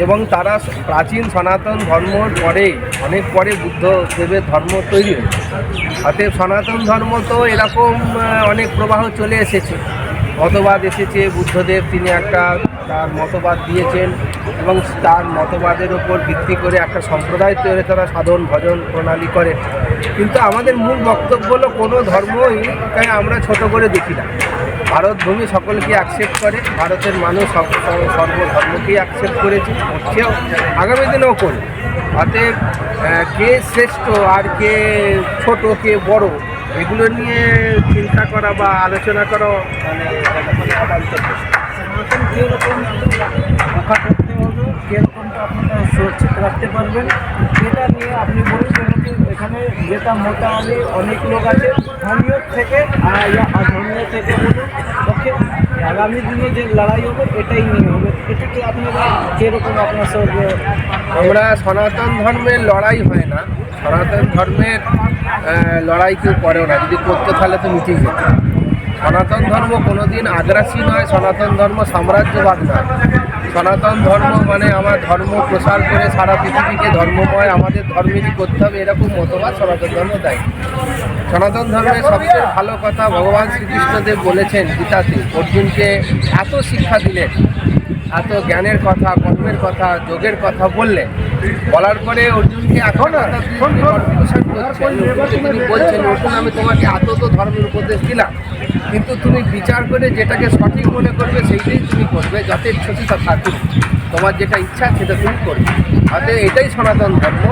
এবং তারা প্রাচীন সনাতন ধর্মর পরে অনেক পরে বুদ্ধদেবের ধর্ম তৈরি হয়েছে। অতএব সনাতন ধর্ম তো এরকম অনেক প্রবাহ চলে এসেছে, মতবাদ এসেছে। বুদ্ধদেব তিনি একটা তার মতবাদ দিয়েছেন এবং তার মতবাদের ওপর ভিত্তি করে একটা সম্প্রদায় তৈরি তারা সাধন ভজন প্রণালী করে। কিন্তু আমাদের মূল বক্তব্য হলো কোনো ধর্মই তাই আমরা ছোট করে দেখি না। ভারতভূমি সকলকে অ্যাকসেপ্ট করে, ভারতের মানুষ সর্বধর্মকেই অ্যাকসেপ্ট করেছে, করছেও, আগামী দিনেও করবে। অতএব কে শ্রেষ্ঠ আর কে ছোট কে বড় এগুলো নিয়ে চিন্তা করা বা আলোচনা করা কীরকম রক্ষা করতে হবে, কীরকমটা আপনারা সুরক্ষিত রাখতে পারবেন, এটা নিয়ে আপনি বলুন। এখানে যেটা মোটামুটি অনেক লোক আছে ধর্মীয় থেকে অধর্মীয় থেকে বলুন, ওকে আগামী দিনে যে লড়াই হবে এটাই নিয়ে হবে। এটা কি আপনারা কীরকম আপনার সঙ্গে? আমরা সনাতন ধর্মের লড়াই হয় না, সনাতন ধর্মের লড়াই কেউ করেও না। যদি করতে তাহলে তো মিটিয়ে যেত। সনাতন ধর্ম কোনোদিন আগ্রাসী নয়, সনাতন ধর্ম সাম্রাজ্যবাদ নয়। সনাতন ধর্ম মানে আমার ধর্ম প্রসার করে সারা পৃথিবীকে ধর্মময় আমাদের ধর্মেরই করতে হবে, এরকম মতবাদ সনাতন ধর্ম দেয়। সনাতন ধর্মের সবচেয়ে ভালো কথা ভগবান শ্রীকৃষ্ণদেব বলেছেন গীতাতে, অর্জুনকে এত শিক্ষা দিলেন, এত জ্ঞানের কথা, কর্মের কথা, যোগের কথা বললেন। বলার পরে অর্জুনকে এখন তিনি বলছেন, অর্জুন আমি তোমাকে এত তো ধর্মের উপদেশ দিলাম, কিন্তু তুমি বিচার করে যেটাকে সঠিক মনে করবে সেইটাই তুমি করবে, যাতে সচিতা থাকুক, তোমার যেটা ইচ্ছা সেটা তুমি করবে। অতএব এটাই সনাতন ধর্ম,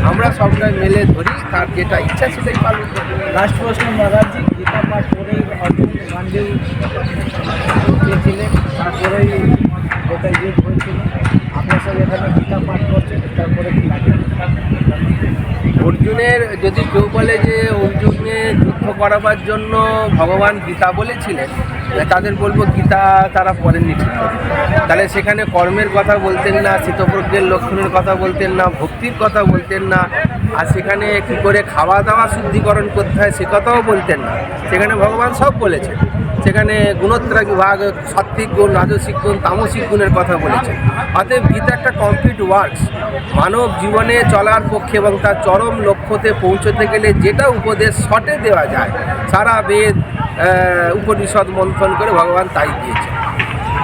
আমরা সবটাই মেলে ধরি, তার যেটা ইচ্ছা সেটাই পালন করবে। লাস্ট প্রশ্ন মহারাজজি, গীতা পাঠ করেই অর্জুন গান্ধী ছিলেন, তারপরেই যেটা যুদ্ধ হয়েছিল, আপনার সঙ্গে এখানে গীতা পাঠ করছেন, তারপরে কি লাগে? অর্জুনের যদি কেউ বলে যে অর্জুনকে যুদ্ধ করাবার জন্য ভগবান গীতা বলেছিলেন, তাদের বলবো গীতা তারা পড়েননি ঠিক করে। তাহলে সেখানে কর্মের কথা বলতেন না, শীতপ্রজ্ঞের লক্ষণের কথা বলতেন না, ভক্তির কথা বলতেন না, আর সেখানে কী করে খাওয়া দাওয়া শুদ্ধিকরণ করতে হয় সে কথাও বলতেন না। সেখানে ভগবান সব বলেছেন। সেখানে গুণোত্তরা বিভাগ, সাত্ত্বিক গুণ, রাজসিক গুণ, তামসিক গুণের কথা বলেছেন। অতএব গীতা একটা কমপ্লিট ওয়ার্কস। মানব জীবনে চলার পক্ষে এবং তার চরম লক্ষ্যতে পৌঁছতে গেলে যেটা উপদেশ শর্টে দেওয়া যায়, সারা বেদ উপনিষদ মন্থন করে ভগবান তাই দিয়েছে।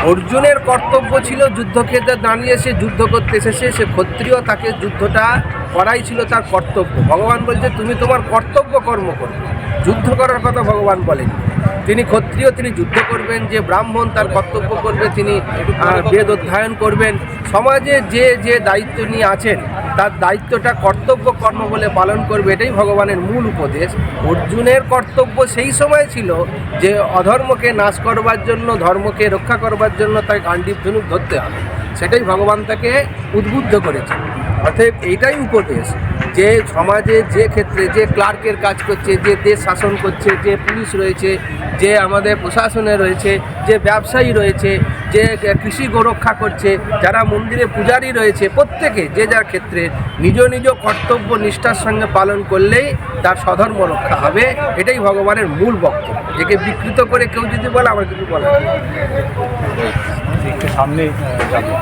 অর্জুনের কর্তব্য ছিল যুদ্ধক্ষেত্রে দাঁড়িয়ে সে যুদ্ধ করতে এসেছে, সে ক্ষত্রিয়, তাকে যুদ্ধটা করাই ছিল তার কর্তব্য। ভগবান বলছে তুমি তোমার কর্তব্য কর্ম করবে, যুদ্ধ করার কথা ভগবান বলেন। তিনি ক্ষত্রিয়, তিনি যুদ্ধ করবেন। যে ব্রাহ্মণ তার কর্তব্য করবে, তিনি বেদ অধ্যয়ন করবেন। সমাজে যে যে দায়িত্ব নিয়ে আছেন তার দায়িত্বটা কর্তব্য কর্ম বলে পালন করবে, এটাই ভগবানের মূল উপদেশ। অর্জুনের কর্তব্য সেই সময় ছিল যে অধর্মকে নাশ করবার জন্য, ধর্মকে রক্ষা করবার জন্য তাকে গান্ডীব ধনুক ধরতে হবে, সেটাই ভগবান তাকে উদ্বুদ্ধ করেছে। অতএব এইটাই উপদেশ যে সমাজে যে ক্ষেত্রে যে ক্লার্কের কাজ করছে, যে দেশ শাসন করছে, যে পুলিশ রয়েছে, যে আমাদের প্রশাসনে রয়েছে, যে ব্যবসায়ী রয়েছে, যে কৃষি গোরক্ষা করছে, যারা মন্দিরে পূজারী রয়েছে, প্রত্যেকে যে যার ক্ষেত্রে নিজ নিজ কর্তব্য নিষ্ঠার সঙ্গে পালন করলেই তার স্বধর্ম রক্ষা হবে। এটাই ভগবানের মূল বক্তব্য। একে বিকৃত করে কেউ যদি বলে আমার কিছু বলার নেই। একটু সামনে যাবো।